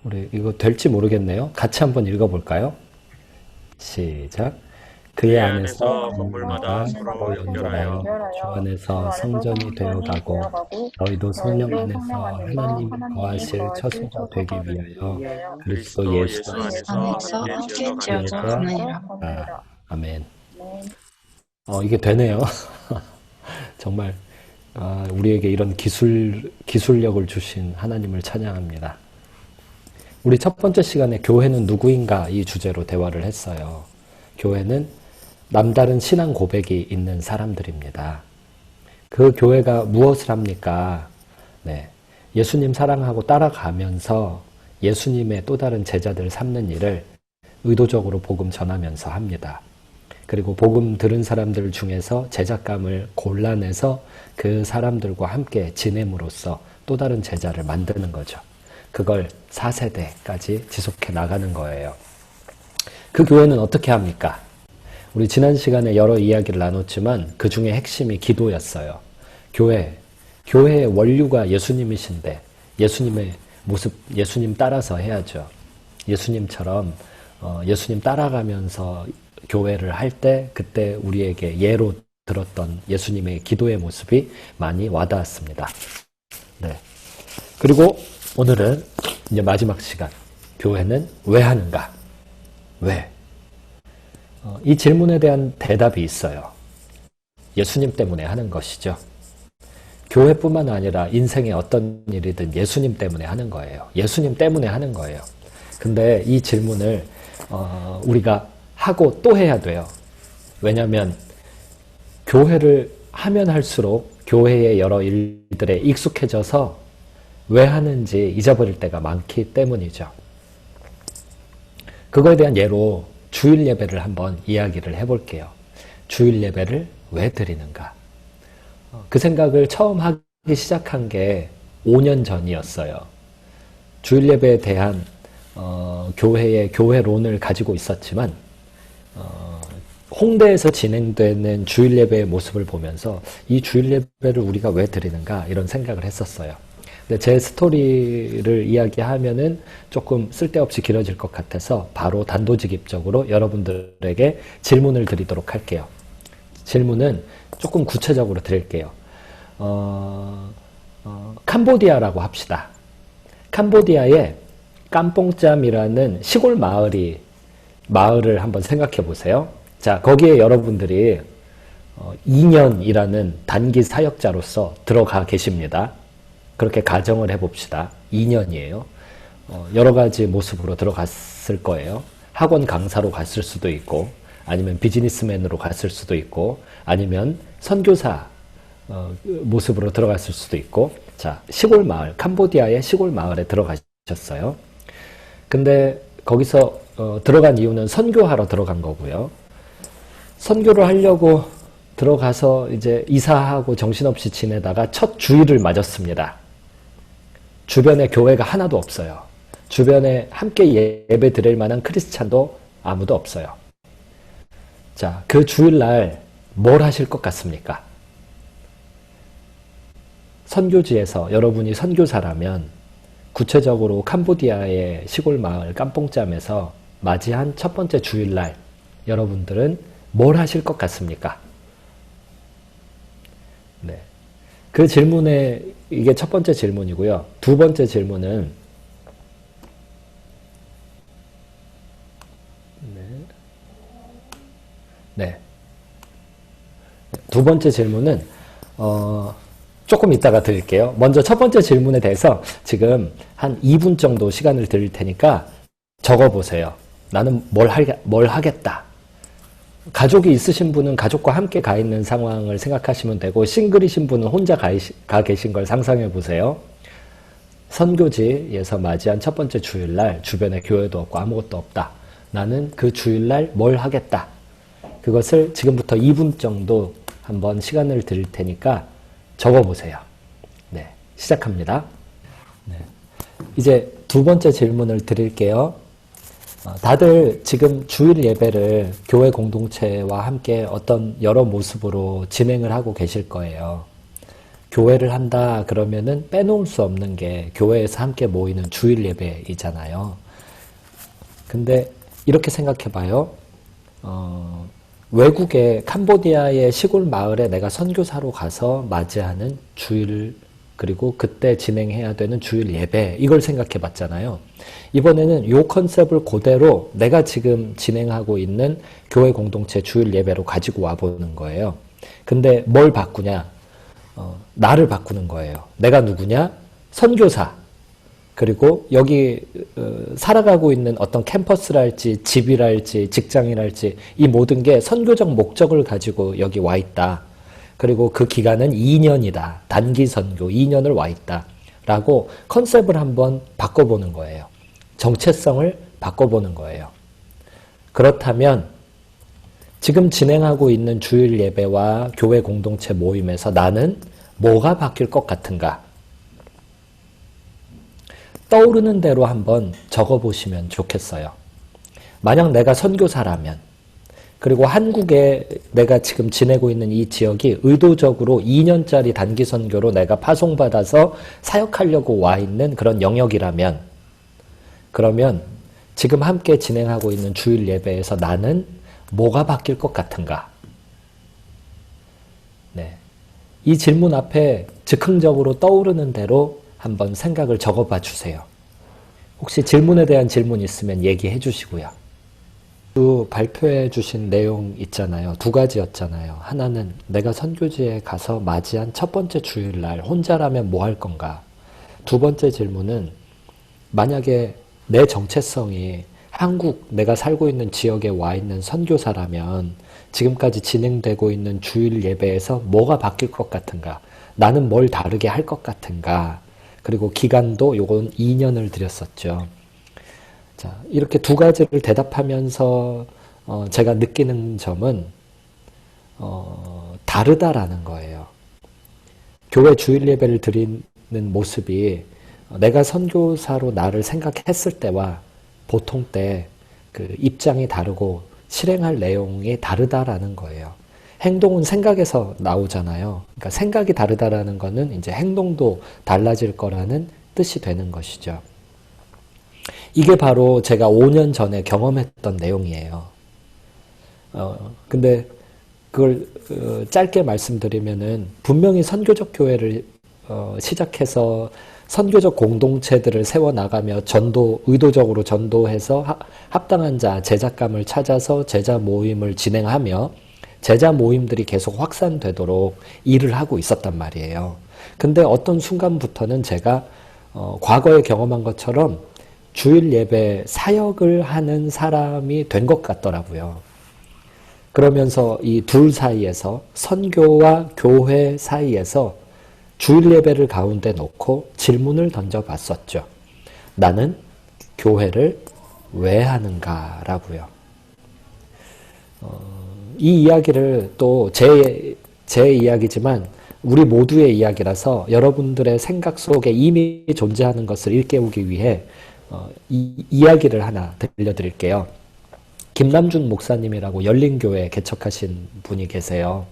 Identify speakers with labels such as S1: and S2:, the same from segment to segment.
S1: 우리 이거 될지 모르겠네요. 같이 한번 읽어볼까요? 시작. 그의
S2: 그의
S1: 안에서
S2: 안에서
S1: 건물마다
S2: 건물마다
S1: 서로
S2: 서로
S1: 연결하여
S2: 연결하여
S1: 주
S2: 주
S1: 안에서
S2: 안에서
S1: 성전이
S2: 성전이
S1: 되어가고
S2: 되어가고
S1: 너희도 성령
S2: 너희도 성령
S1: 안에서
S2: 안에서
S1: 하나님이
S2: 하나님이
S1: 거하실
S2: 거하실
S1: 처소가 되기
S2: 처소가 되기
S1: 위하여
S2: 위하여
S1: 그리스도
S2: 그리스도
S1: 예수
S2: 예수
S3: 예수
S1: 안에서
S2: 안에서
S3: 안에서
S2: 함께
S3: 함께
S2: 지어져
S3: 지어져
S2: 가느니라.
S3: 가느니라.
S1: 아멘.
S2: 네.
S1: 이게 되네요. 정말 우리에게 이런 기술력을 주신 하나님을 찬양합니다. 우리 첫 번째 시간에 교회는 누구인가 이 주제로 대화를 했어요. 교회는 남다른 신앙 고백이 있는 사람들입니다. 그 교회가 무엇을 합니까? 네. 예수님 사랑하고 따라가면서 예수님의 또 다른 제자들 삼는 일을 의도적으로 복음 전하면서 합니다. 그리고 복음 들은 사람들 중에서 제작감을 골라내서 그 사람들과 함께 지냄으로써 또 다른 제자를 만드는 거죠. 그걸 4세대까지 지속해 나가는 거예요. 그 교회는 어떻게 합니까? 우리 지난 시간에 여러 이야기를 나눴지만 그 중에 핵심이 기도였어요. 교회의 원류가 예수님이신데 예수님의 모습, 예수님 따라서 해야죠. 예수님처럼 예수님 따라가면서 교회를 할 때 그때 우리에게 예로 들었던 예수님의 기도의 모습이 많이 와닿았습니다. 네. 그리고 오늘은 이제 마지막 시간. 교회는 왜 하는가? 왜? 이 질문에 대한 대답이 있어요. 예수님 때문에 하는 것이죠. 교회뿐만 아니라 인생의 어떤 일이든 예수님 때문에 하는 거예요. 예수님 때문에 하는 거예요. 근데 이 질문을 우리가 하고 또 해야 돼요. 왜냐하면 교회를 하면 할수록 교회의 여러 일들에 익숙해져서 왜 하는지 잊어버릴 때가 많기 때문이죠. 그거에 대한 예로 주일 예배를 한번 이야기를 해볼게요. 주일 예배를 왜 드리는가? 그 생각을 처음 하기 시작한 게 5년 전이었어요. 주일 예배에 대한 교회의 교회론을 가지고 있었지만 홍대에서 진행되는 주일 예배의 모습을 보면서 이 주일 예배를 우리가 왜 드리는가 이런 생각을 했었어요. 근데 제 스토리를 이야기하면은 조금 쓸데없이 길어질 것 같아서 바로 단도직입적으로 여러분들에게 질문을 드리도록 할게요. 질문은 조금 구체적으로 드릴게요. 캄보디아라고 합시다. 캄보디아에 깜뽕짬이라는 시골 마을을 한번 생각해 보세요. 자, 거기에 여러분들이 2년이라는 단기 사역자로서 들어가 계십니다. 그렇게 가정을 해봅시다. 2년이에요. 여러 가지 모습으로 들어갔을 거예요. 학원 강사로 갔을 수도 있고, 아니면 비즈니스맨으로 갔을 수도 있고, 아니면 선교사 모습으로 들어갔을 수도 있고, 자, 시골 마을, 캄보디아의 시골 마을에 들어가셨어요. 근데 거기서 들어간 이유는 선교하러 들어간 거고요. 선교를 하려고 들어가서 이제 이사하고 정신없이 지내다가 첫 주일을 맞았습니다. 주변에 교회가 하나도 없어요. 주변에 함께 예배 드릴 만한 크리스찬도 아무도 없어요. 자, 그 주일날 뭘 하실 것 같습니까? 선교지에서 여러분이 선교사라면 구체적으로 캄보디아의 시골 마을 깜뽕짬에서 맞이한 첫 번째 주일날 여러분들은 뭘 하실 것 같습니까? 네. 그 질문에 이게 첫 번째 질문이고요. 두 번째 질문은 네. 두 번째 질문은 조금 이따가 드릴게요. 먼저 첫 번째 질문에 대해서 지금 한 2분 정도 시간을 드릴 테니까 적어보세요. 나는 뭘 하겠다. 가족이 있으신 분은 가족과 함께 가 있는 상황을 생각하시면 되고, 싱글이신 분은 혼자 가 계신 걸 상상해 보세요. 선교지에서 맞이한 첫 번째 주일날 주변에 교회도 없고 아무것도 없다. 나는 그 주일날 뭘 하겠다. 그것을 지금부터 2분 정도 한번 시간을 드릴 테니까 적어보세요. 네, 시작합니다. 네. 이제 두 번째 질문을 드릴게요. 다들 지금 주일 예배를 교회 공동체와 함께 어떤 여러 모습으로 진행을 하고 계실 거예요. 교회를 한다 그러면은 빼놓을 수 없는 게 교회에서 함께 모이는 주일 예배이잖아요. 근데 이렇게 생각해 봐요. 외국의 캄보디아의 시골 마을에 내가 선교사로 가서 맞이하는 주일, 그리고 그때 진행해야 되는 주일 예배, 이걸 생각해 봤잖아요. 이번에는 이 컨셉을 그대로 내가 지금 진행하고 있는 교회 공동체 주일 예배로 가지고 와보는 거예요. 근데 뭘 바꾸냐? 나를 바꾸는 거예요. 내가 누구냐? 선교사. 그리고 여기 살아가고 있는 어떤 캠퍼스랄지 집이랄지 직장이랄지 이 모든 게 선교적 목적을 가지고 여기 와 있다. 그리고 그 기간은 2년이다. 단기 선교 2년을 와 있다. 라고 컨셉을 한번 바꿔보는 거예요. 정체성을 바꿔보는 거예요. 그렇다면 지금 진행하고 있는 주일 예배와 교회 공동체 모임에서 나는 뭐가 바뀔 것 같은가? 떠오르는 대로 한번 적어보시면 좋겠어요. 만약 내가 선교사라면, 그리고 한국에 내가 지금 지내고 있는 이 지역이 의도적으로 2년짜리 단기 선교로 내가 파송받아서 사역하려고 와 있는 그런 영역이라면, 그러면 지금 함께 진행하고 있는 주일 예배에서 나는 뭐가 바뀔 것 같은가? 네. 이 질문 앞에 즉흥적으로 떠오르는 대로 한번 생각을 적어봐 주세요. 혹시 질문에 대한 질문 있으면 얘기해 주시고요. 그 발표해 주신 내용 있잖아요. 두 가지였잖아요. 하나는 내가 선교지에 가서 맞이한 첫 번째 주일날 혼자라면 뭐 할 건가? 두 번째 질문은 만약에 내 정체성이 한국, 내가 살고 있는 지역에 와 있는 선교사라면 지금까지 진행되고 있는 주일 예배에서 뭐가 바뀔 것 같은가? 나는 뭘 다르게 할 것 같은가? 그리고 기간도 요건 2년을 드렸었죠. 자, 이렇게 두 가지를 대답하면서 제가 느끼는 점은 다르다라는 거예요. 교회 주일 예배를 드리는 모습이 내가 선교사로 나를 생각했을 때와 보통 때 그 입장이 다르고 실행할 내용이 다르다라는 거예요. 행동은 생각에서 나오잖아요. 그러니까 생각이 다르다라는 거는 이제 행동도 달라질 거라는 뜻이 되는 것이죠. 이게 바로 제가 5년 전에 경험했던 내용이에요. 근데 그걸 짧게 말씀드리면은 분명히 선교적 교회를 시작해서 선교적 공동체들을 세워나가며 의도적으로 전도해서 합당한 자, 제작감을 찾아서 제자 모임을 진행하며 제자 모임들이 계속 확산되도록 일을 하고 있었단 말이에요. 근데 어떤 순간부터는 제가 과거에 경험한 것처럼 주일 예배 사역을 하는 사람이 된 것 같더라고요. 그러면서 이 둘 사이에서 선교와 교회 사이에서 주일 예배를 가운데 놓고 질문을 던져봤었죠. 나는 교회를 왜 하는가 라고요. 이 이야기를 또 제 이야기지만 우리 모두의 이야기라서 여러분들의 생각 속에 이미 존재하는 것을 일깨우기 위해 이 이야기를 하나 들려드릴게요. 김남준 목사님이라고 열린교회 개척하신 분이 계세요.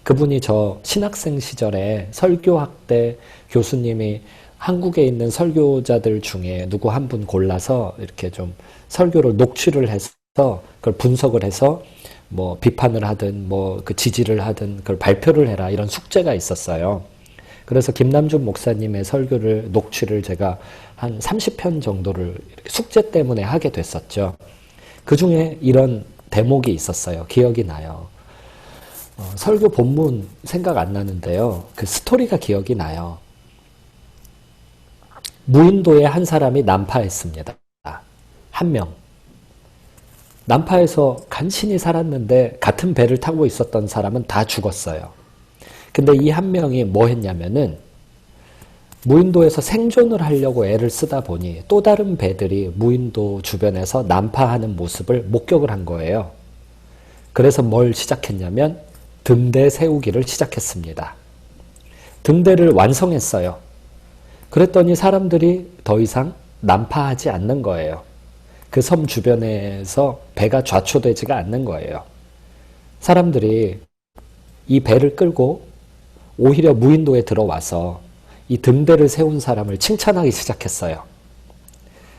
S1: 그분이 저 신학생 시절에 설교학 때 교수님이 한국에 있는 설교자들 중에 누구 한 분 골라서 이렇게 좀 설교를 녹취를 해서 그걸 분석을 해서 뭐 비판을 하든 뭐 그 지지를 하든 그걸 발표를 해라 이런 숙제가 있었어요. 그래서 김남준 목사님의 설교를 녹취를 제가 한 30편 정도를 이렇게 숙제 때문에 하게 됐었죠. 그 중에 이런 대목이 있었어요. 기억이 나요. 설교 본문 생각 안 나는데요. 그 스토리가 기억이 나요. 무인도에 한 사람이 난파했습니다. 한 명. 난파해서 간신히 살았는데 같은 배를 타고 있었던 사람은 다 죽었어요. 근데 이 한 명이 뭐 했냐면은 무인도에서 생존을 하려고 애를 쓰다 보니 또 다른 배들이 무인도 주변에서 난파하는 모습을 목격을 한 거예요. 그래서 뭘 시작했냐면 등대 세우기를 시작했습니다. 등대를 완성했어요. 그랬더니 사람들이 더 이상 난파하지 않는 거예요. 그 섬 주변에서 배가 좌초되지가 않는 거예요. 사람들이 이 배를 끌고 오히려 무인도에 들어와서 이 등대를 세운 사람을 칭찬하기 시작했어요.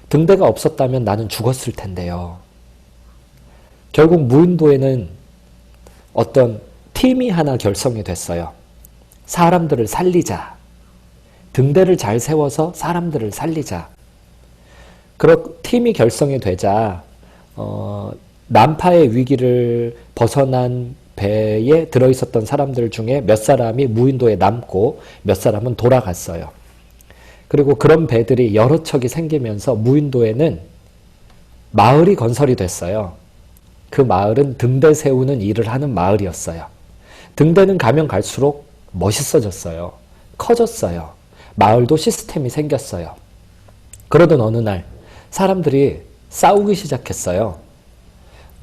S1: 등대가 없었다면 나는 죽었을 텐데요. 결국 무인도에는 어떤 팀이 하나 결성이 됐어요. 사람들을 살리자. 등대를 잘 세워서 사람들을 살리자. 그런 팀이 결성이 되자 난파의 위기를 벗어난 배에 들어있었던 사람들 중에 몇 사람이 무인도에 남고 몇 사람은 돌아갔어요. 그리고 그런 배들이 여러 척이 생기면서 무인도에는 마을이 건설이 됐어요. 그 마을은 등대 세우는 일을 하는 마을이었어요. 등대는 가면 갈수록 멋있어졌어요. 커졌어요. 마을도 시스템이 생겼어요. 그러던 어느 날 사람들이 싸우기 시작했어요.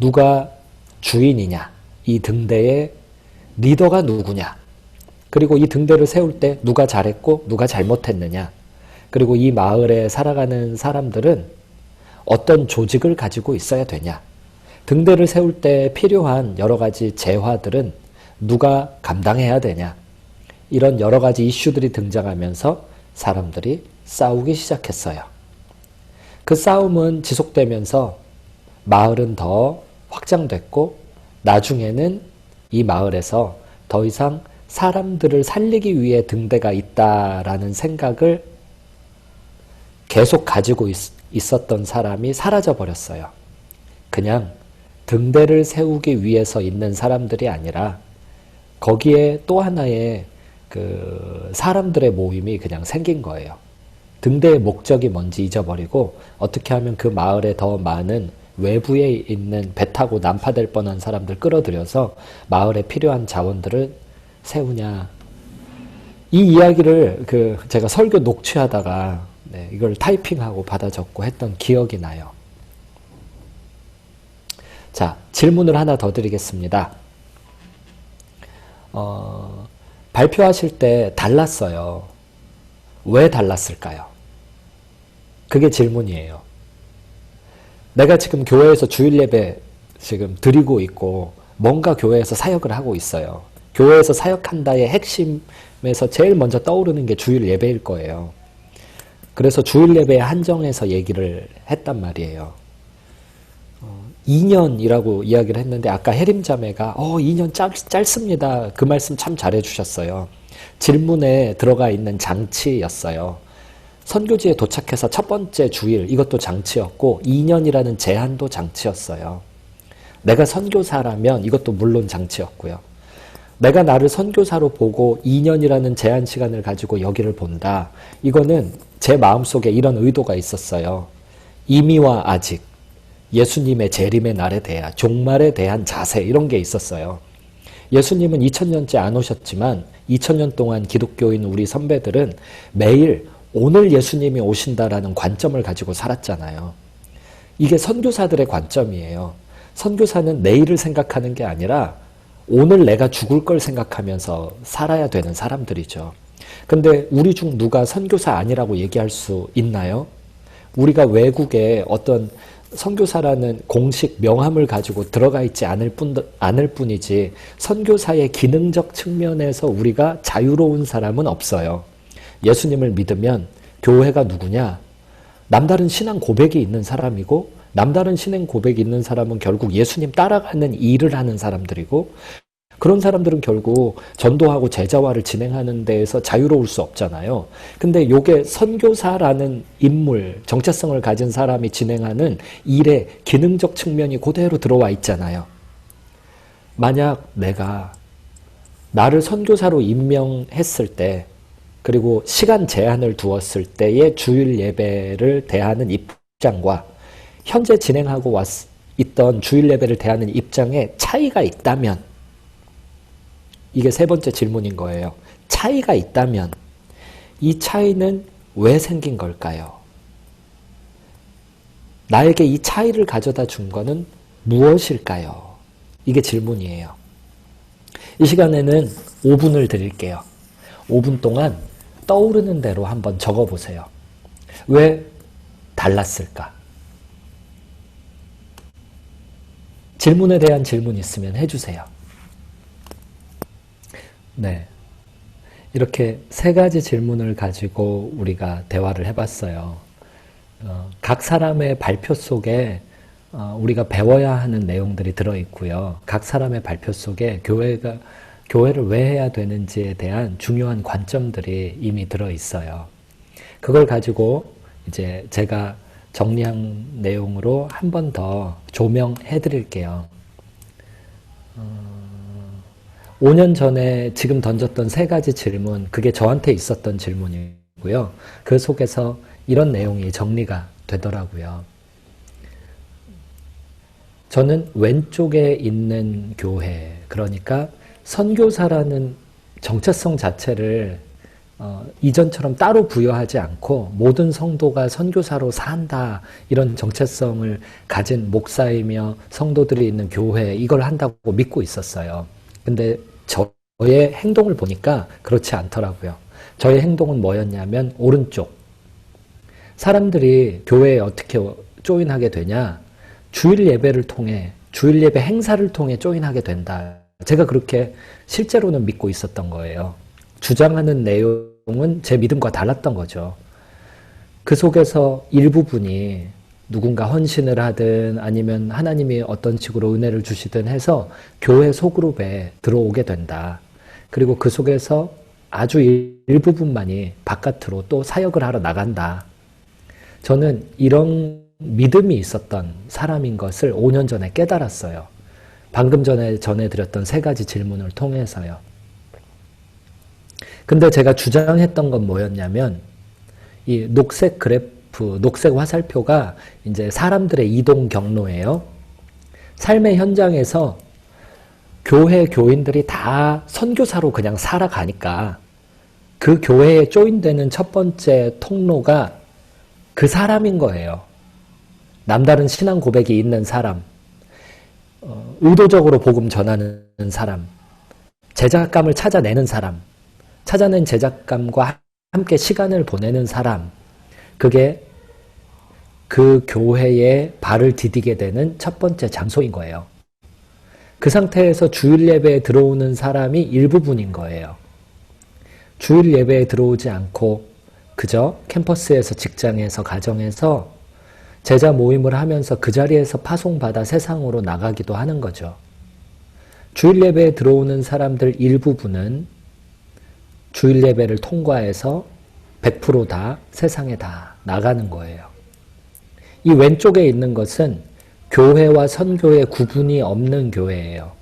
S1: 누가 주인이냐? 이 등대의 리더가 누구냐? 그리고 이 등대를 세울 때 누가 잘했고 누가 잘못했느냐? 그리고 이 마을에 살아가는 사람들은 어떤 조직을 가지고 있어야 되냐? 등대를 세울 때 필요한 여러 가지 재화들은 누가 감당해야 되냐? 이런 여러 가지 이슈들이 등장하면서 사람들이 싸우기 시작했어요. 그 싸움은 지속되면서 마을은 더 확장됐고 나중에는 이 마을에서 더 이상 사람들을 살리기 위해 등대가 있다라는 생각을 계속 가지고 있었던 사람이 사라져 버렸어요. 그냥 등대를 세우기 위해서 있는 사람들이 아니라 거기에 또 하나의 그 사람들의 모임이 그냥 생긴 거예요. 등대의 목적이 뭔지 잊어버리고 어떻게 하면 그 마을에 더 많은 외부에 있는 배 타고 난파될 뻔한 사람들 끌어들여서 마을에 필요한 자원들을 세우냐. 이 이야기를 제가 설교 녹취하다가 이걸 타이핑하고 받아 적고 했던 기억이 나요. 자, 질문을 하나 더 드리겠습니다. 발표하실 때 달랐어요. 왜 달랐을까요? 그게 질문이에요. 내가 지금 교회에서 주일 예배 지금 드리고 있고 뭔가 교회에서 사역을 하고 있어요. 교회에서 사역한다의 핵심에서 제일 먼저 떠오르는 게 주일 예배일 거예요. 그래서 주일 예배에 한정해서 얘기를 했단 말이에요. 2년이라고 이야기를 했는데 아까 혜림자매가 2년 짧습니다. 그 말씀 참 잘해주셨어요. 질문에 들어가 있는 장치였어요. 선교지에 도착해서 첫 번째 주일 이것도 장치였고 2년이라는 제한도 장치였어요. 내가 선교사라면 이것도 물론 장치였고요. 내가 나를 선교사로 보고 2년이라는 제한 시간을 가지고 여기를 본다. 이거는 제 마음속에 이런 의도가 있었어요. 이미와 아직, 예수님의 재림의 날에 대한, 종말에 대한 자세 이런 게 있었어요. 예수님은 2000년째 안 오셨지만 2000년 동안 기독교인 우리 선배들은 매일 오늘 예수님이 오신다라는 관점을 가지고 살았잖아요. 이게 선교사들의 관점이에요. 선교사는 내일을 생각하는 게 아니라 오늘 내가 죽을 걸 생각하면서 살아야 되는 사람들이죠. 근데 우리 중 누가 선교사 아니라고 얘기할 수 있나요? 우리가 외국에 어떤 선교사라는 공식 명함을 가지고 들어가 있지 않을 뿐이지 선교사의 기능적 측면에서 우리가 자유로운 사람은 없어요. 예수님을 믿으면 교회가 누구냐? 남다른 신앙 고백이 있는 사람이고 남다른 신앙 고백이 있는 사람은 결국 예수님 따라가는 일을 하는 사람들이고 그런 사람들은 결국 전도하고 제자화를 진행하는 데에서 자유로울 수 없잖아요. 근데 요게 선교사라는 인물, 정체성을 가진 사람이 진행하는 일의 기능적 측면이 그대로 들어와 있잖아요. 만약 내가 나를 선교사로 임명했을 때 그리고 시간 제한을 두었을 때의 주일 예배를 대하는 입장과 현재 진행하고 있던 주일 예배를 대하는 입장에 차이가 있다면 이게 세 번째 질문인 거예요. 차이가 있다면 이 차이는 왜 생긴 걸까요? 나에게 이 차이를 가져다 준 거는 무엇일까요? 이게 질문이에요. 이 시간에는 5분을 드릴게요. 5분 동안 떠오르는 대로 한번 적어보세요. 왜 달랐을까? 질문에 대한 질문 있으면 해주세요. 네. 이렇게 세 가지 질문을 가지고 우리가 대화를 해봤어요. 각 사람의 발표 속에 우리가 배워야 하는 내용들이 들어있고요. 각 사람의 발표 속에 교회를 왜 해야 되는지에 대한 중요한 관점들이 이미 들어있어요. 그걸 가지고 이제 제가 정리한 내용으로 한 번 더 조명해 드릴게요. 5년 전에 지금 던졌던 세 가지 질문, 그게 저한테 있었던 질문이고요. 그 속에서 이런 내용이 정리가 되더라고요. 저는 왼쪽에 있는 교회, 그러니까 선교사라는 정체성 자체를 이전처럼 따로 부여하지 않고 모든 성도가 선교사로 산다, 이런 정체성을 가진 목사이며 성도들이 있는 교회, 이걸 한다고 믿고 있었어요. 근데 저의 행동을 보니까 그렇지 않더라고요. 저의 행동은 뭐였냐면 오른쪽. 사람들이 교회에 어떻게 조인하게 되냐? 주일 예배를 통해, 주일 예배 행사를 통해 조인하게 된다. 제가 그렇게 실제로는 믿고 있었던 거예요. 주장하는 내용은 제 믿음과 달랐던 거죠. 그 속에서 일부분이 누군가 헌신을 하든 아니면 하나님이 어떤 식으로 은혜를 주시든 해서 교회 소그룹에 들어오게 된다. 그리고 그 속에서 아주 일부분만이 바깥으로 또 사역을 하러 나간다. 저는 이런 믿음이 있었던 사람인 것을 5년 전에 깨달았어요. 방금 전에 전해드렸던 세 가지 질문을 통해서요. 근데 제가 주장했던 건 뭐였냐면 이 녹색 그래프, 녹색 화살표가 이제 사람들의 이동 경로예요. 삶의 현장에서 교회 교인들이 다 선교사로 그냥 살아가니까 그 교회에 조인되는 첫 번째 통로가 그 사람인 거예요. 남다른 신앙 고백이 있는 사람, 의도적으로 복음 전하는 사람, 제작감을 찾아내는 사람, 찾아낸 제작감과 함께 시간을 보내는 사람, 그게 그 교회에 발을 디디게 되는 첫 번째 장소인 거예요. 그 상태에서 주일 예배에 들어오는 사람이 일부분인 거예요. 주일 예배에 들어오지 않고 그저 캠퍼스에서, 직장에서, 가정에서 제자 모임을 하면서 그 자리에서 파송받아 세상으로 나가기도 하는 거죠. 주일 예배에 들어오는 사람들 일부분은 주일 예배를 통과해서 100% 다 세상에 다 나가는 거예요. 이 왼쪽에 있는 것은 교회와 선교의 구분이 없는 교회예요.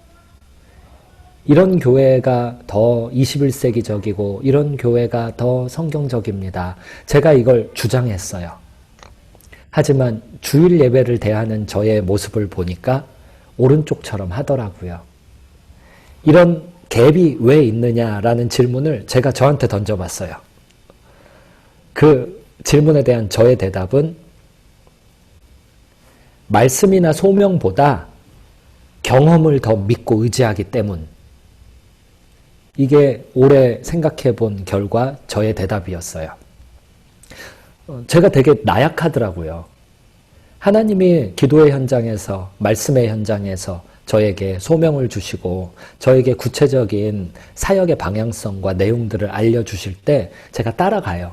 S1: 이런 교회가 더 21세기적이고 이런 교회가 더 성경적입니다. 제가 이걸 주장했어요. 하지만 주일 예배를 대하는 저의 모습을 보니까 오른쪽처럼 하더라고요. 이런 갭이 왜 있느냐라는 질문을 제가 저한테 던져봤어요. 그 질문에 대한 저의 대답은 말씀이나 소명보다 경험을 더 믿고 의지하기 때문. 이게 오래 생각해 본 결과 저의 대답이었어요. 제가 되게 나약하더라고요. 하나님이 기도의 현장에서, 말씀의 현장에서 저에게 소명을 주시고 저에게 구체적인 사역의 방향성과 내용들을 알려주실 때 제가 따라가요.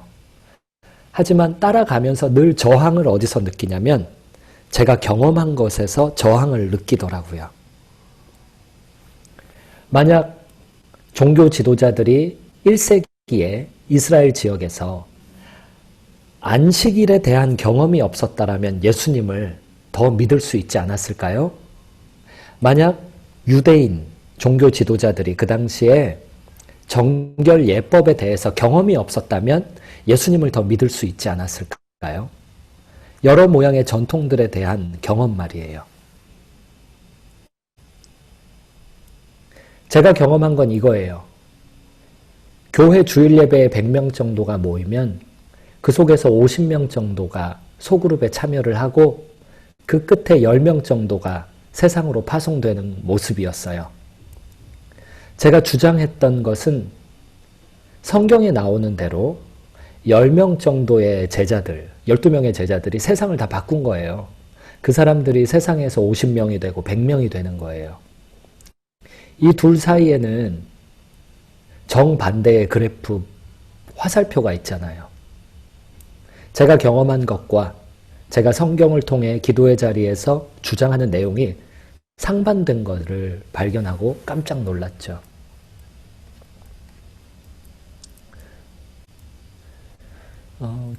S1: 하지만 따라가면서 늘 저항을 어디서 느끼냐면 제가 경험한 것에서 저항을 느끼더라고요. 만약 종교 지도자들이 1세기에 이스라엘 지역에서 안식일에 대한 경험이 없었다라면 예수님을 더 믿을 수 있지 않았을까요? 만약 유대인 종교 지도자들이 그 당시에 정결 예법에 대해서 경험이 없었다면 예수님을 더 믿을 수 있지 않았을까요? 여러 모양의 전통들에 대한 경험 말이에요. 제가 경험한 건 이거예요. 교회 주일 예배에 100명 정도가 모이면 그 속에서 50명 정도가 소그룹에 참여를 하고 그 끝에 10명 정도가 세상으로 파송되는 모습이었어요. 제가 주장했던 것은 성경에 나오는 대로 10명 정도의 제자들, 12명의 제자들이 세상을 다 바꾼 거예요. 그 사람들이 세상에서 50명이 되고 100명이 되는 거예요. 이 둘 사이에는 정반대의 그래프 화살표가 있잖아요. 제가 경험한 것과 제가 성경을 통해 기도의 자리에서 주장하는 내용이 상반된 것을 발견하고 깜짝 놀랐죠.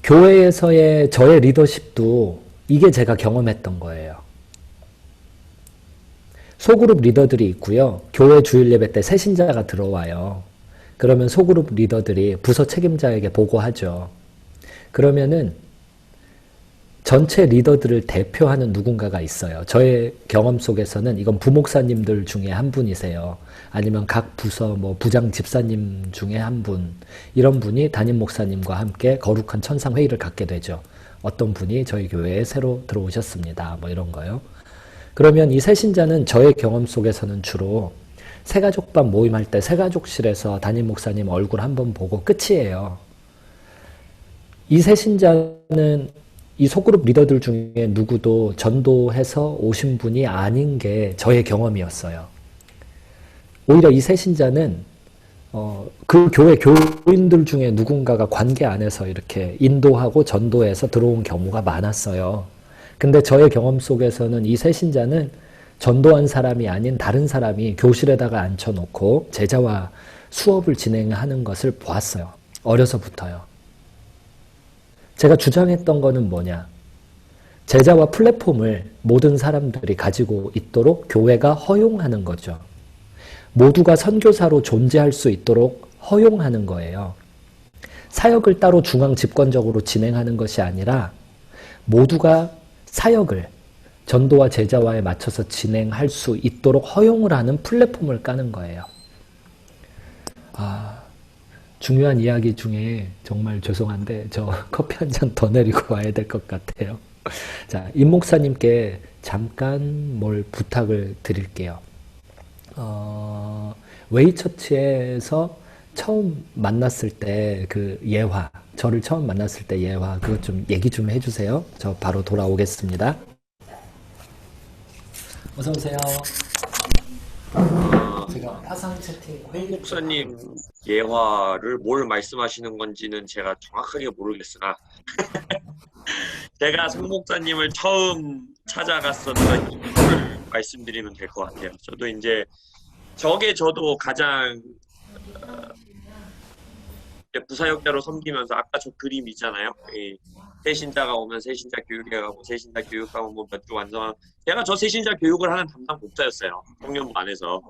S1: 교회에서의 저의 리더십도 이게 제가 경험했던 거예요. 소그룹 리더들이 있고요. 교회 주일 예배 때 새 신자가 들어와요. 그러면 소그룹 리더들이 부서 책임자에게 보고하죠. 그러면은 전체 리더들을 대표하는 누군가가 있어요. 저의 경험 속에서는 이건 부목사님들 중에 한 분이세요. 아니면 각 부서 부장 집사님 중에 한 분, 이런 분이 담임 목사님과 함께 거룩한 천상 회의를 갖게 되죠. 어떤 분이 저희 교회에 새로 들어오셨습니다. 이런 거요. 그러면 이 새신자는 저의 경험 속에서는 주로 새가족반 모임할 때 새가족실에서 담임 목사님 얼굴 한번 보고 끝이에요. 이 새신자는 이 소그룹 리더들 중에 누구도 전도해서 오신 분이 아닌 게 저의 경험이었어요. 오히려 이 새신자는 그 교회 교인들 중에 누군가가 관계 안에서 이렇게 인도하고 전도해서 들어온 경우가 많았어요. 근데 저의 경험 속에서는 이 새신자는 전도한 사람이 아닌 다른 사람이 교실에다가 앉혀놓고 제자와 수업을 진행하는 것을 보았어요. 어려서부터요. 제가 주장했던 거는 뭐냐? 제자와 플랫폼을 모든 사람들이 가지고 있도록 교회가 허용하는 거죠. 모두가 선교사로 존재할 수 있도록 허용하는 거예요. 사역을 따로 중앙 집권적으로 진행하는 것이 아니라 모두가 사역을 전도와 제자와에 맞춰서 진행할 수 있도록 허용을 하는 플랫폼을 까는 거예요. 중요한 이야기 중에 정말 죄송한데 저 커피 한 잔 더 내리고 와야 될 것 같아요. 자, 임 목사님께 잠깐 뭘 부탁을 드릴게요. 웨이처치에서 처음 만났을 때 그 예화, 저를 처음 만났을 때 예화, 그것 좀 얘기 좀 해주세요. 저 바로 돌아오겠습니다. 어서 오세요. 제가 화상 채팅 회의
S2: 목사님 예화를 뭘 말씀하시는 건지는 제가 정확하게 모르겠으나 제가 송 목사님을 처음 찾아갔었던 이유를 말씀드리면 될 것 같아요. 저도 이제 저도 가장 부사역자로 섬기면서 아까 저 그림 있잖아요. 새신자가 오면 새신자 교육에 가고 새신자 교육하고 몇 주 완성한 제가 저 새신자 교육을 하는 담당 목사였어요. 청년부 안에서.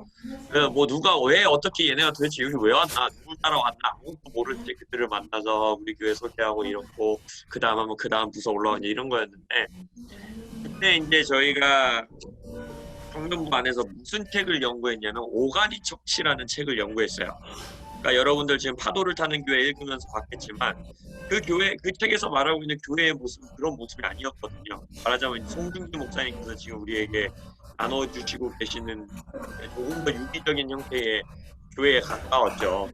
S2: 누가 왜 어떻게 얘네가 도대체 여기 왜 왔나 누굴 따라왔나 아무것도 모를 때 그들을 만나서 우리 교회 소개하고 이렇고 그 다음 하면 그 다음 부서 올라가냐 이런 거였는데 그때 이제 저희가 청년부 안에서 무슨 책을 연구했냐면 오가닉 처치라는 책을 연구했어요. 그러니까 여러분들 지금 파도를 타는 교회 읽으면서 봤겠지만 그 책에서 말하고 있는 교회의 모습은 그런 모습이 아니었거든요. 말하자면 송중기 목사님께서 지금 우리에게 나눠주시고 계시는 조금 더 유기적인 형태의 교회에 가까웠죠.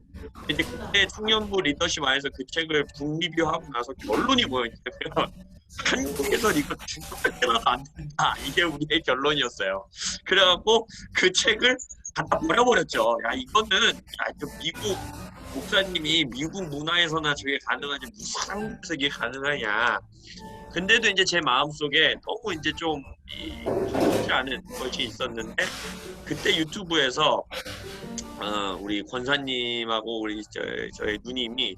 S2: 이제 그때 청년부 리더십 안에서 그 책을 북리뷰하고 나서 결론이 뭐였냐면 한국에서 이거 중독할 때라도 안 된다. 이게 우리의 결론이었어요. 그래갖고 그 책을 갖다 버려버렸죠. 이거는 미국 목사님이 미국 문화에서나 저게 가능하지 무슨 한국에서 이게 가능하냐. 근데도 이제 제 마음속에 너무 이제 좀 좋지 않은 것이 있었는데 그때 유튜브에서 우리 권사님하고 우리 저의 누님이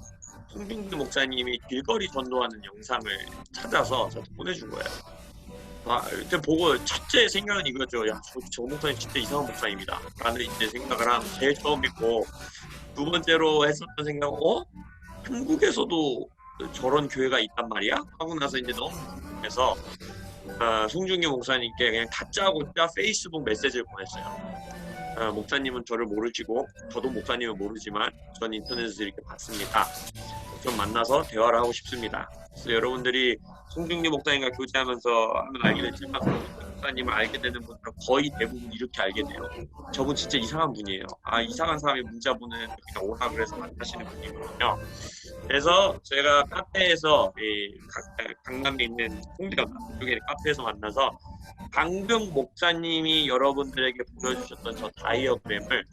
S2: 송중기 목사님이 길거리 전도하는 영상을 찾아서 저한테 보내준 거예요. 이때 보고 첫째 생각은 이거죠. 저 목사님 진짜 이상한 목사님이다 라는 이제 생각을 하고 제일 처음 믿고 두 번째로 했었던 생각은 한국에서도 저런 교회가 있단 말이야? 하고 나서 이제 너무 궁금해서 송중기 목사님께 그냥 다짜고짜 페이스북 메시지를 보냈어요. 목사님은 저를 모르시고 저도 목사님은 모르지만 전 인터넷에서 이렇게 봤습니다. 좀 만나서 대화를 하고 싶습니다. 그래서 여러분들이 송중기 목사님과 교제하면서 한번 알게 됐지만 목사님을 알게 되는 분들은 거의 대부분 이렇게 알게 돼요. 저분 진짜 이상한 분이에요. 이상한 사람이 문자 보내는 그냥 오라 그래서 만나시는 분이거든요. 그래서 제가 카페에서 강남에 있는 홍대역 쪽에 카페에서 만나서 강병 목사님이 여러분들에게 보여주셨던 저 다이어그램을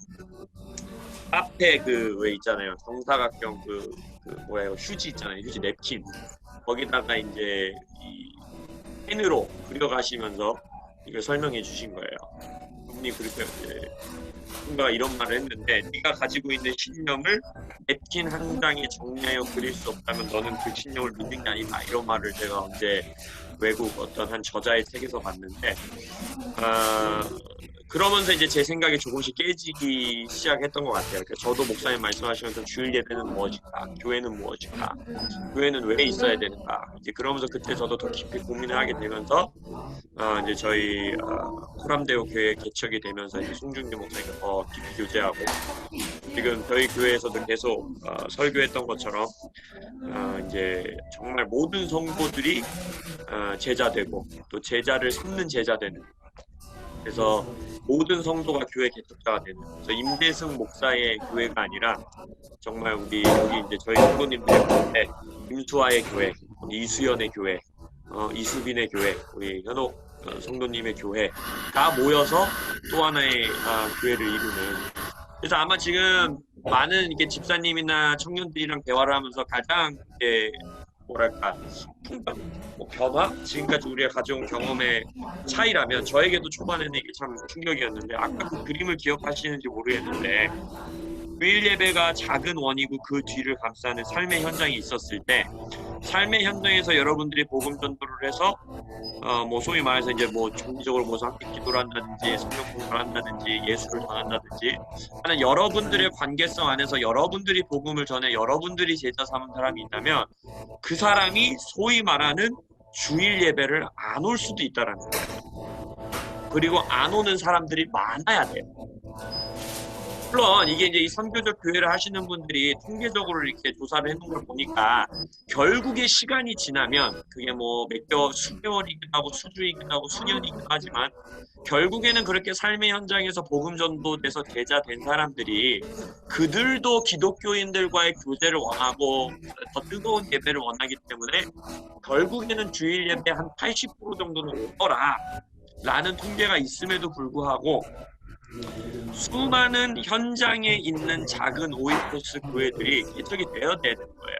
S2: 앞에 그 왜 있잖아요. 정사각형 뭐예요? 휴지 있잖아요. 휴지 냅킨. 거기다가 이제 이 펜으로 그려가시면서 이걸 설명해 주신 거예요. 그분이 그렇게 이제 누군가가 이런 말을 했는데 네가 가지고 있는 신념을 냅킨 한 장에 정리하여 그릴 수 없다면 너는 그 신념을 믿는 게 아니다. 이런 말을 제가 언제 외국 어떤 한 저자의 책에서 봤는데 그러면서 이제 제 생각이 조금씩 깨지기 시작했던 것 같아요. 그러니까 저도 목사님 말씀하시면서 주일 예배는 무엇인가, 교회는 무엇인가, 교회는 왜 있어야 되는가. 이제 그러면서 그때 저도 더 깊이 고민을 하게 되면서 이제 저희 호람대오 교회 개척이 되면서 이제 송중기 목사님과 더 깊이 교제하고 지금 저희 교회에서도 계속 설교했던 것처럼 이제 정말 모든 성도들이 제자 되고 또 제자를 삼는 제자 되는. 그래서 모든 성도가 교회 개척자가 되는. 그래서 임대승 목사의 교회가 아니라 정말 우리 여기 이제 저희 성도님들의 가운데 임수아의 교회, 이수연의 교회, 이수빈의 교회, 우리 현옥 성도님의 교회가 모여서 또 하나의 교회를 이루는. 그래서 아마 지금 많은 이게 집사님이나 청년들이랑 대화를 하면서 가장 이제 뭐랄까 풍경, 변화? 지금까지 우리가 가져온 경험의 차이라면 저에게도 초반에는 이게 참 충격이었는데 아까 그 그림을 기억하시는지 모르겠는데 주일 예배가 작은 원이고 그 뒤를 감싸는 삶의 현장이 있었을 때 삶의 현장에서 여러분들이 복음 전도를 해서 뭐 소위 말해서 이제 뭐 정기적으로 모여서 함께 기도를 한다든지 성경 공부를 한다든지 예수를 전한다든지 하는 여러분들의 관계성 안에서 여러분들이 복음을 전해 여러분들이 제자 삼은 사람이 있다면 그 사람이 소위 말하는 주일 예배를 안 올 수도 있다라는 거예요. 그리고 안 오는 사람들이 많아야 돼요. 물론 이게 이제 이 선교적 교회를 하시는 분들이 통계적으로 이렇게 조사를 해놓은 걸 보니까 결국에 시간이 지나면 그게 뭐 몇 개월, 수개월이기도 하고 수주이기도 하고 수년이기도 하지만 결국에는 그렇게 삶의 현장에서 복음 전도돼서 제자 된 사람들이 그들도 기독교인들과의 교제를 원하고 더 뜨거운 예배를 원하기 때문에 결국에는 주일 예배 한 80% 정도는 오더라 라는 통계가 있음에도 불구하고 수많은 현장에 있는 작은 오이코스 교회들이 개척이 되어야 되는 거예요.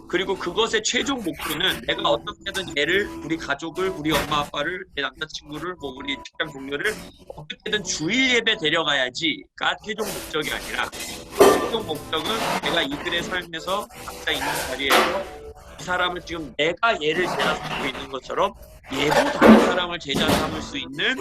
S2: 그리고 그것의 최종 목표는 내가 어떻게든 얘를, 우리 가족을, 우리 엄마 아빠를, 내 남자친구를, 뭐 우리 직장 동료를 어떻게든 주일 예배 데려가야지가 최종 목적이 아니라 최종 목적은 내가 이들의 삶에서 각자 있는 자리에서 이 사람을 지금 내가 얘를 제자 삼고 있는 것처럼 얘도 다른 사람을 제자 삼을 수 있는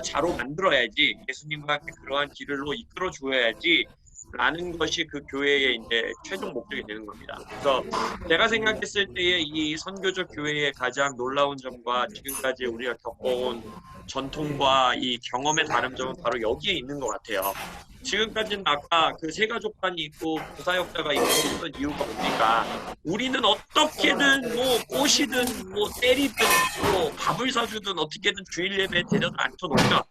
S2: 자로 만들어야지 예수님과 함께 그러한 길로 이끌어 줘야지 라는 것이 그 교회의 이제 최종 목적이 되는 겁니다. 그래서 제가 생각했을 때의 이 선교적 교회의 가장 놀라운 점과 지금까지 우리가 겪어온 전통과 이 경험의 다름점은 바로 여기에 있는 것 같아요. 지금까지는 아까 그 세 가족단이 있고 부사역자가 있고 했던 이유가 뭡니까? 우리는 어떻게든 뭐 꼬시든 뭐 때리든 뭐 밥을 사주든 어떻게든 주일 예배에 데려다 앉혀놓으면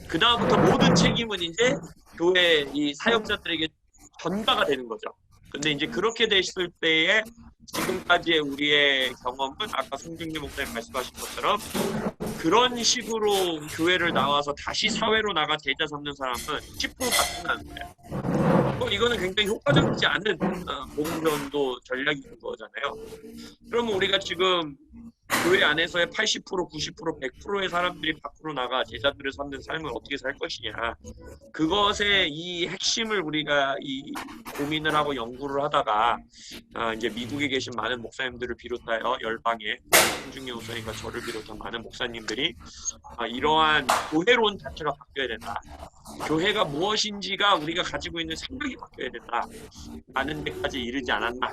S2: 그 다음부터 모든 책임은 이제 교회 이 사역자들에게 전가가 되는 거죠. 근데 이제 그렇게 됐을 때에 지금까지의 우리의 경험은 아까 송중기 목사님 말씀하신 것처럼 그런 식으로 교회를 나와서 다시 사회로 나가 제자 삼는 사람은 10%가 끝나는 거예요. 이거는 굉장히 효과적이지 않은 복음전도 전략인 거잖아요. 그러면 우리가 지금 교회 안에서의 80%, 90%, 100%의 사람들이 밖으로 나가 제자들을 삼는 삶을 어떻게 살 것이냐. 그것의 이 핵심을 우리가 이 고민을 하고 연구를 하다가 이제 미국에 계신 많은 목사님들을 비롯하여 열방에 송중기 목사님과 저를 비롯한 많은 목사님들이 이러한 교회론 자체가 바뀌어야 된다. 교회가 무엇인지가 우리가 가지고 있는 생각이 바뀌어야 된다. 라는 데까지 이르지 않았나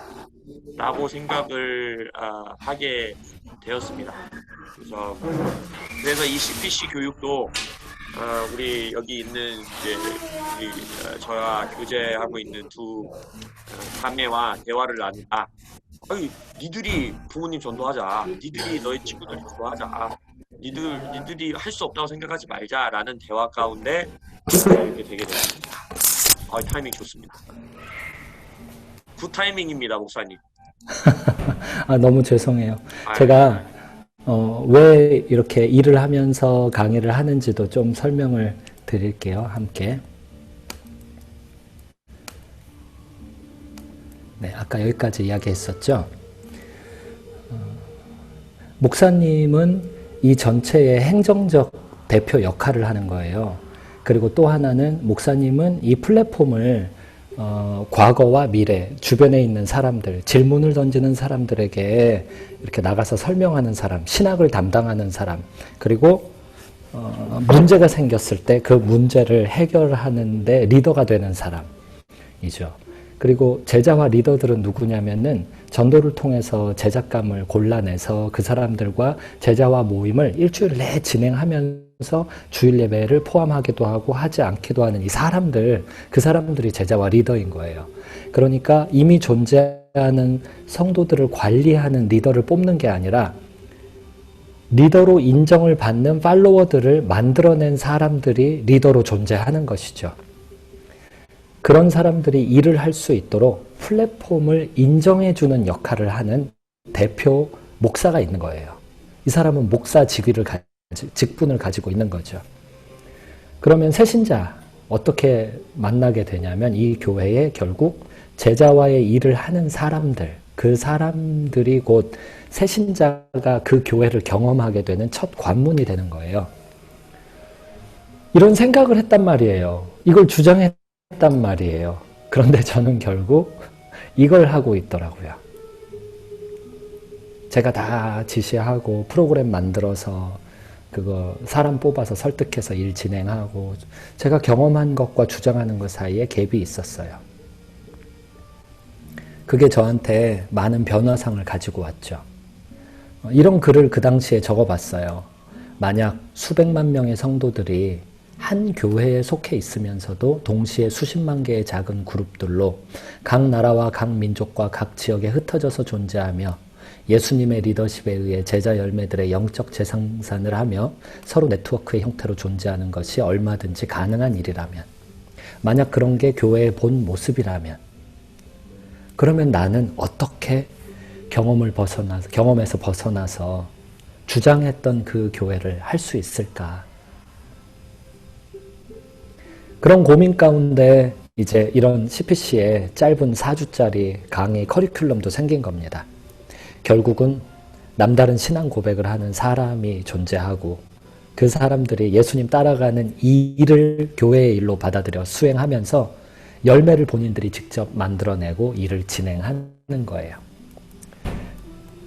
S2: 라고 생각을 하게 되었습니다. 그래서 이 CPC 교육도 우리 여기 있는 이제 저와 교제하고 있는 두 자매와 대화를 나누다. 니들이 부모님 전도하자. 니들이 너희 친구들 전도하자. 니들이 할 수 없다고 생각하지 말자라는 대화 가운데 이렇게 되게 됐습니다. 타이밍 좋습니다. 굿 타이밍입니다, 목사님.
S1: 너무 죄송해요. 제가 왜 이렇게 일을 하면서 강의를 하는지도 좀 설명을 드릴게요. 함께. 네, 아까 여기까지 이야기했었죠. 목사님은 이 전체의 행정적 대표 역할을 하는 거예요. 그리고 또 하나는 목사님은 이 플랫폼을 과거와 미래, 주변에 있는 사람들, 질문을 던지는 사람들에게 이렇게 나가서 설명하는 사람, 신학을 담당하는 사람, 그리고 문제가 생겼을 때 그 문제를 해결하는데 리더가 되는 사람이죠. 그리고 제자와 리더들은 누구냐면은 전도를 통해서 제작감을 골라내서 그 사람들과 제자와 모임을 일주일 내에 진행하면서 주일 예배를 포함하기도 하고 하지 않기도 하는 이 사람들, 그 사람들이 제자와 리더인 거예요. 그러니까 이미 존재하는 성도들을 관리하는 리더를 뽑는 게 아니라 리더로 인정을 받는 팔로워들을 만들어낸 사람들이 리더로 존재하는 것이죠. 그런 사람들이 일을 할 수 있도록 플랫폼을 인정해주는 역할을 하는 대표 목사가 있는 거예요. 이 사람은 목사 직분을 가지고 있는 거죠. 그러면 새신자 어떻게 만나게 되냐면 이 교회에 결국 제자와의 일을 하는 사람들, 그 사람들이 곧 새신자가 그 교회를 경험하게 되는 첫 관문이 되는 거예요. 이런 생각을 했단 말이에요. 이걸 주장했단 말이에요. 그런데 저는 결국 이걸 하고 있더라고요. 제가 다 지시하고 프로그램 만들어서 그거 사람 뽑아서 설득해서 일 진행하고 제가 경험한 것과 주장하는 것 사이에 갭이 있었어요. 그게 저한테 많은 변화상을 가지고 왔죠. 이런 글을 그 당시에 적어봤어요. 만약 수백만 명의 성도들이 한 교회에 속해 있으면서도 동시에 수십만 개의 작은 그룹들로 각 나라와 각 민족과 각 지역에 흩어져서 존재하며 예수님의 리더십에 의해 제자 열매들의 영적 재생산을 하며 서로 네트워크의 형태로 존재하는 것이 얼마든지 가능한 일이라면, 만약 그런 게 교회의 본 모습이라면, 그러면 나는 어떻게 경험에서 벗어나서 주장했던 그 교회를 할 수 있을까? 그런 고민 가운데 이제 이런 CPC의 짧은 4주짜리 강의 커리큘럼도 생긴 겁니다. 결국은 남다른 신앙 고백을 하는 사람이 존재하고 그 사람들이 예수님 따라가는 이 일을 교회의 일로 받아들여 수행하면서 열매를 본인들이 직접 만들어내고 일을 진행하는 거예요.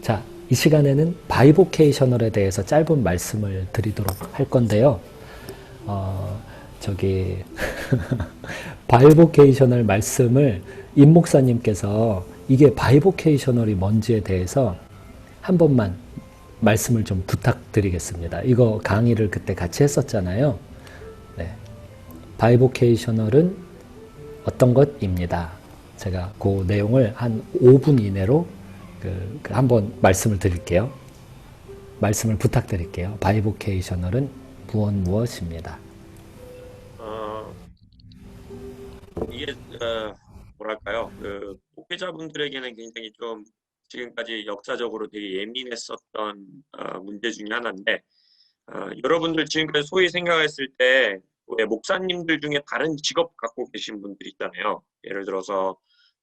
S1: 자, 이 시간에는 바이보케이셔널에 대해서 짧은 말씀을 드리도록 할 건데요. 바이보케이셔널 말씀을 임 목사님께서 이게 바이보케이셔널이 뭔지에 대해서 한 번만 말씀을 좀 부탁드리겠습니다. 이거 강의를 그때 같이 했었잖아요. 네. 바이보케이셔널은 어떤 것입니다. 제가 그 내용을 한 5분 이내로 한번 말씀을 드릴게요. 말씀을 부탁드릴게요. 바이보케이셔널은 무엇입니다.
S2: 이게 뭐랄까요? 그 목회자분들에게는 굉장히 좀 지금까지 역사적으로 되게 예민했었던 문제 중에 하나인데, 여러분들 지금까지 소위 생각했을 때 왜 목사님들 중에 다른 직업 갖고 계신 분들 있잖아요. 예를 들어서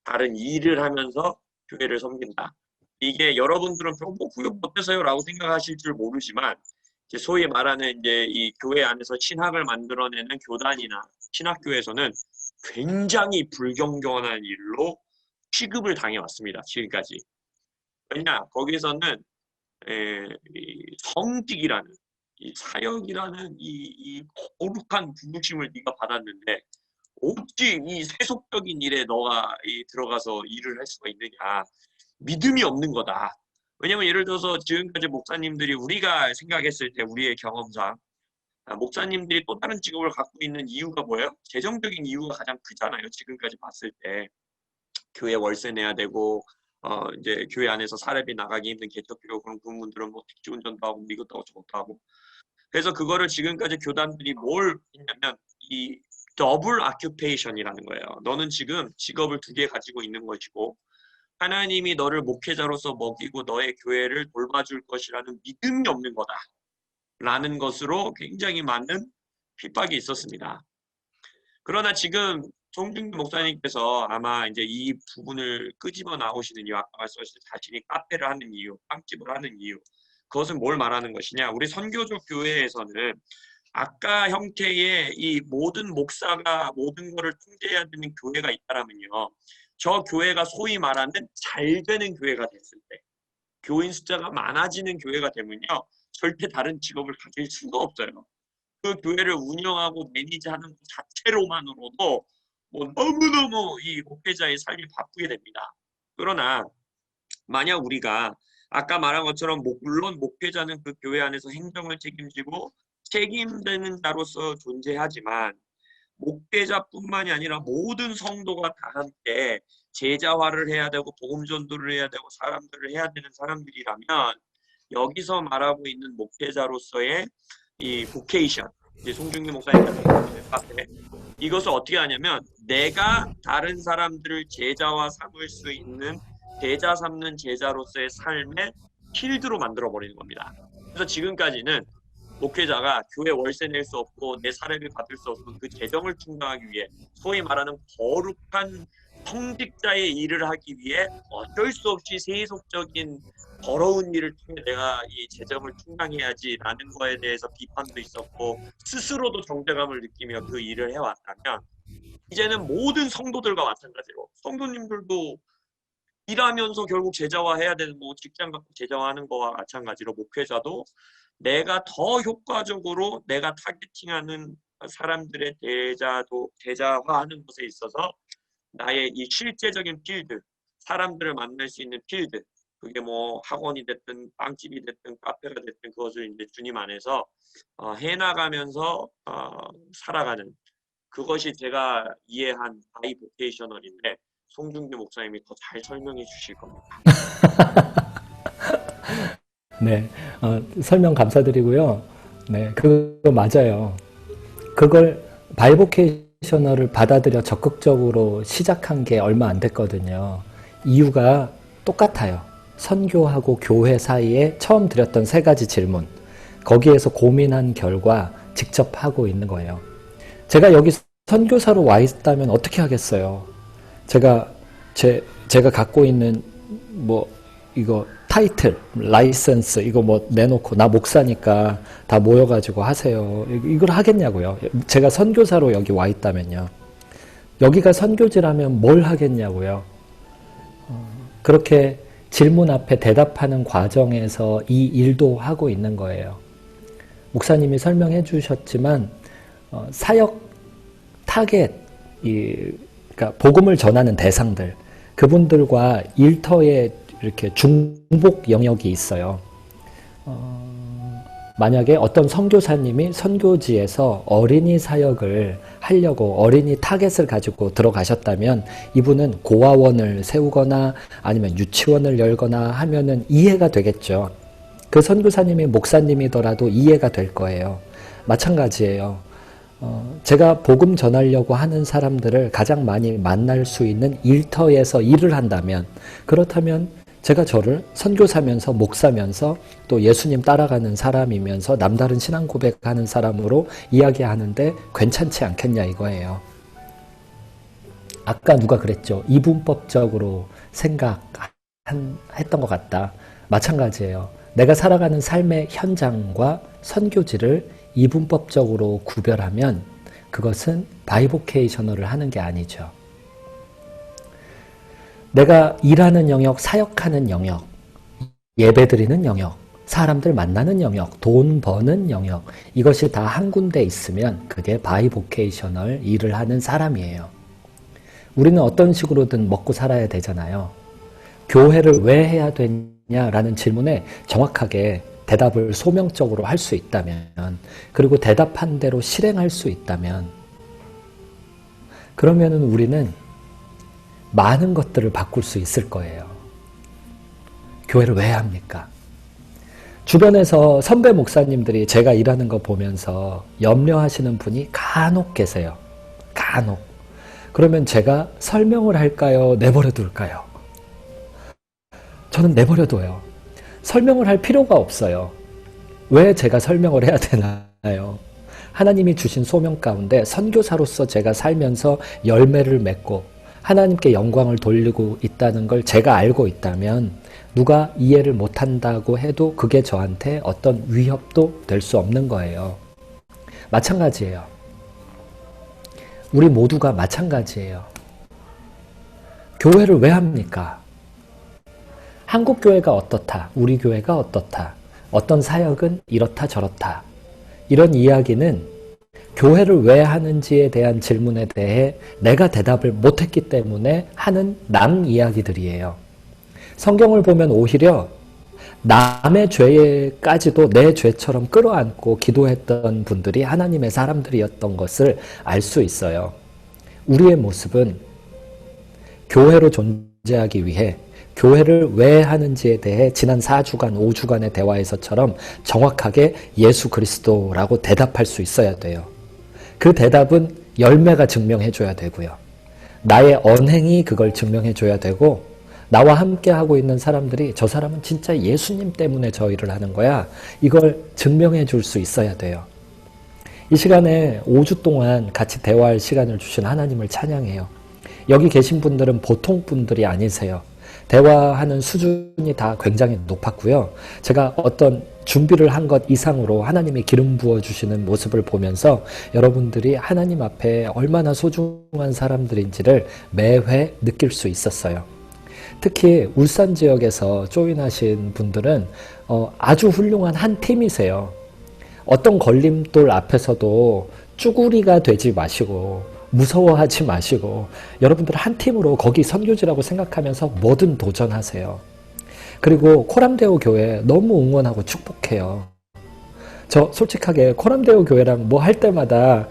S2: 다른 일을 하면서 교회를 섬긴다. 이게 여러분들은 뭐 그게 못해서요라고 생각하실 줄 모르지만, 이제 소위 말하는 이제 이 교회 안에서 신학을 만들어내는 교단이나 신학교에서는 굉장히 불경건한 일로 취급을 당해왔습니다. 지금까지. 왜냐, 거기서는 이 성직이라는 이 사역이라는 이 거룩한 부르심을 네가 받았는데 어찌 이 세속적인 일에 너가 들어가서 일을 할 수가 있느냐. 믿음이 없는 거다. 왜냐면 예를 들어서 지금까지 목사님들이 우리가 생각했을 때 우리의 경험상 목사님들이 또 다른 직업을 갖고 있는 이유가 뭐예요? 재정적인 이유가 가장 크잖아요. 지금까지 봤을 때 교회 월세 내야 되고 이제 교회 안에서 사례비 나가기 힘든 개척 필요 그런 부분들은 뭐 택지 운전도 하고 이것도 하고 저것도 하고 그래서 그거를 지금까지 교단들이 뭘 했냐면 이 더블 아큐페이션이라는 거예요. 너는 지금 직업을 2개 가지고 있는 것이고 하나님이 너를 목회자로서 먹이고 너의 교회를 돌봐줄 것이라는 믿음이 없는 거다. 라는 것으로 굉장히 많은 핍박이 있었습니다. 그러나 지금 송중기 목사님께서 아마 이제 이 부분을 끄집어 나오시는 이유, 아까 말씀하신 자신이 카페를 하는 이유, 빵집을 하는 이유, 그것은 뭘 말하는 것이냐? 우리 선교적 교회에서는 아까 형태의 이 모든 목사가 모든 것을 통제해야 되는 교회가 있다라면요. 저 교회가 소위 말하는 잘 되는 교회가 됐을 때, 교인 숫자가 많아지는 교회가 되면요. 절대 다른 직업을 가질 수가 없어요. 그 교회를 운영하고 매니지하는 것 자체로만으로도 뭐 너무너무 이 목회자의 삶이 바쁘게 됩니다. 그러나 만약 우리가 아까 말한 것처럼 물론 목회자는 그 교회 안에서 행정을 책임지고 책임되는 자로서 존재하지만 목회자뿐만이 아니라 모든 성도가 다 함께 제자화를 해야 되고 복음 전도를 해야 되고 사람들을 해야 되는 사람들이라면 여기서 말하고 있는 목회자로서의 이 보케이션, 이제 송중기 목사님 같은 카페, 이것을 어떻게 하냐면 내가 다른 사람들을 제자화 삼을 수 있는 제자 삼는 제자로서의 삶의 필드로 만들어 버리는 겁니다. 그래서 지금까지는 목회자가 교회 월세 낼 수 없고 내 사례를 받을 수 없고 그 재정을 충당하기 위해 소위 말하는 거룩한 성직자의 일을 하기 위해 어쩔 수 없이 세속적인 더러운 일을 통해 내가 이 재정을 충당해야지라는 거에 대해서 비판도 있었고 스스로도 정죄감을 느끼며 그 일을 해왔다면 이제는 모든 성도들과 마찬가지로 성도님들도 일하면서 결국 제자화해야 되는 뭐 직장 갖고 제자화하는 거와 마찬가지로 목회자도 내가 더 효과적으로 내가 타겟팅하는 사람들의 제자화하는 것에 있어서 나의 이 실제적인 필드, 사람들을 만날 수 있는 필드, 그게 뭐 학원이 됐든 빵집이 됐든 카페가 됐든 그것을 이제 주님 안에서 해나가면서 살아가는 그것이 제가 이해한 바이보케이셔널인데 송중기 목사님이 더 잘 설명해 주실 겁니다.
S1: 네, 설명 감사드리고요. 네, 그거 맞아요. 그걸 바이보케이셔널을 받아들여 적극적으로 시작한 게 얼마 안 됐거든요. 이유가 똑같아요. 선교하고 교회 사이에 처음 드렸던 3가지 질문. 거기에서 고민한 결과 직접 하고 있는 거예요. 제가 여기 선교사로 와 있다면 어떻게 하겠어요? 제가 갖고 있는 뭐 이거 타이틀, 라이선스 이거 뭐 내놓고 나 목사니까 다 모여가지고 하세요. 이걸 하겠냐고요. 제가 선교사로 여기 와 있다면요. 여기가 선교지라면 뭘 하겠냐고요. 그렇게 질문 앞에 대답하는 과정에서 이 일도 하고 있는 거예요. 목사님이 설명해 주셨지만 사역 타겟, 그러니까 복음을 전하는 대상들, 그분들과 일터에 이렇게 중복 영역이 있어요. 만약에 어떤 선교사님이 선교지에서 어린이 사역을 하려고 어린이 타겟을 가지고 들어가셨다면 이분은 고아원을 세우거나 아니면 유치원을 열거나 하면은 이해가 되겠죠. 그 선교사님이 목사님이더라도 이해가 될 거예요. 마찬가지예요. 제가 복음 전하려고 하는 사람들을 가장 많이 만날 수 있는 일터에서 일을 한다면, 그렇다면 제가 저를 선교사면서 목사면서 또 예수님 따라가는 사람이면서 남다른 신앙 고백하는 사람으로 이야기하는데 괜찮지 않겠냐 이거예요. 아까 누가 그랬죠? 이분법적으로 생각했던 것 같다. 마찬가지예요. 내가 살아가는 삶의 현장과 선교지를 이분법적으로 구별하면 그것은 바이보케이셔널을 하는 게 아니죠. 내가 일하는 영역, 사역하는 영역, 예배드리는 영역, 사람들 만나는 영역, 돈 버는 영역, 이것이 다 한 군데 있으면 그게 바이보케이셔널 일을 하는 사람이에요. 우리는 어떤 식으로든 먹고 살아야 되잖아요. 교회를 왜 해야 되냐라는 질문에 정확하게 대답을 소명적으로 할 수 있다면, 그리고 대답한 대로 실행할 수 있다면, 그러면은 우리는 많은 것들을 바꿀 수 있을 거예요. 교회를 왜 합니까? 주변에서 선배 목사님들이 제가 일하는 거 보면서 염려하시는 분이 간혹 계세요. 간혹. 그러면 제가 설명을 할까요? 내버려 둘까요? 저는 내버려 둬요. 설명을 할 필요가 없어요. 왜 제가 설명을 해야 되나요? 하나님이 주신 소명 가운데 선교사로서 제가 살면서 열매를 맺고 하나님께 영광을 돌리고 있다는 걸 제가 알고 있다면 누가 이해를 못한다고 해도 그게 저한테 어떤 위협도 될 수 없는 거예요. 마찬가지예요. 우리 모두가 마찬가지예요. 교회를 왜 합니까? 한국 교회가 어떻다, 우리 교회가 어떻다, 어떤 사역은 이렇다 저렇다, 이런 이야기는 교회를 왜 하는지에 대한 질문에 대해 내가 대답을 못했기 때문에 하는 남 이야기들이에요. 성경을 보면 오히려 남의 죄까지도 내 죄처럼 끌어안고 기도했던 분들이 하나님의 사람들이었던 것을 알 수 있어요. 우리의 모습은 교회로 존재하기 위해 교회를 왜 하는지에 대해 지난 4주간, 5주간의 대화에서처럼 정확하게 예수 그리스도라고 대답할 수 있어야 돼요. 그 대답은 열매가 증명해줘야 되고요. 나의 언행이 그걸 증명해줘야 되고 나와 함께 하고 있는 사람들이 저 사람은 진짜 예수님 때문에 저 일을 하는 거야. 이걸 증명해 줄 수 있어야 돼요. 이 시간에 5주 동안 같이 대화할 시간을 주신 하나님을 찬양해요. 여기 계신 분들은 보통 분들이 아니세요. 대화하는 수준이 다 굉장히 높았고요. 제가 어떤 준비를 한 것 이상으로 하나님이 기름 부어주시는 모습을 보면서 여러분들이 하나님 앞에 얼마나 소중한 사람들인지를 매회 느낄 수 있었어요. 특히 울산 지역에서 조인하신 분들은 아주 훌륭한 한 팀이세요. 어떤 걸림돌 앞에서도 쭈구리가 되지 마시고 무서워하지 마시고 여러분들 한 팀으로 거기 선교지라고 생각하면서 뭐든 도전하세요. 그리고 코람데오 교회 너무 응원하고 축복해요. 저 솔직하게 코람데오 교회랑 뭐 할 때마다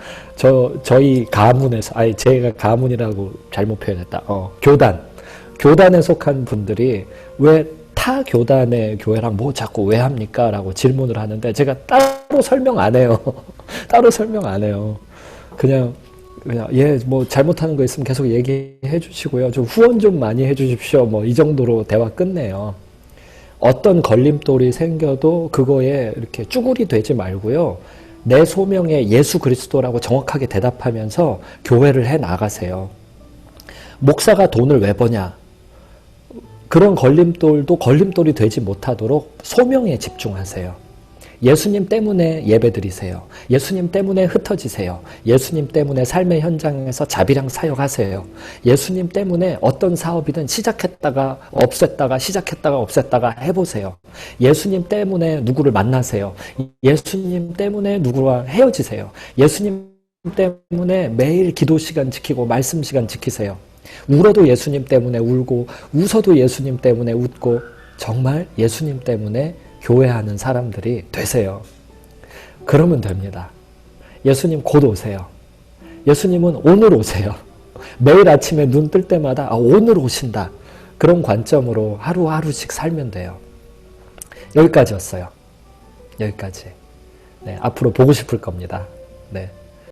S1: 저희 가문에서, 제가 가문이라고 잘못 표현했다. 교단에 속한 분들이 왜 타 교단의 교회랑 뭐 자꾸 왜 합니까? 라고 질문을 하는데 제가 따로 설명 안 해요. 따로 설명 안 해요. 그냥 뭐 잘못하는 거 있으면 계속 얘기해 주시고요. 좀 후원 좀 많이 해 주십시오. 뭐 이 정도로 대화 끝내요. 어떤 걸림돌이 생겨도 그거에 이렇게 쭈구리 되지 말고요. 내 소명에 예수 그리스도라고 정확하게 대답하면서 교회를 해 나가세요. 목사가 돈을 왜 버냐? 그런 걸림돌도 걸림돌이 되지 못하도록 소명에 집중하세요. 예수님 때문에 예배드리세요. 예수님 때문에 흩어지세요. 예수님 때문에 삶의 현장에서 자비랑 사역하세요. 예수님 때문에 어떤 사업이든 시작했다가 없앴다가 시작했다가 없앴다가 해보세요. 예수님 때문에 누구를 만나세요. 예수님 때문에 누구와 헤어지세요. 예수님 때문에 매일 기도 시간 지키고 말씀 시간 지키세요. 울어도 예수님 때문에 울고 웃어도 예수님 때문에 웃고 정말 예수님 때문에 교회하는 사람들이 되세요. 그러면 됩니다. 예수님 곧 오세요. 예수님은 오늘 오세요. 매일 아침에 눈 뜰 때마다 오늘 오신다. 그런 관점으로 하루하루씩 살면 돼요. 여기까지였어요. 여기까지. 네, 앞으로 보고 싶을 겁니다. 네.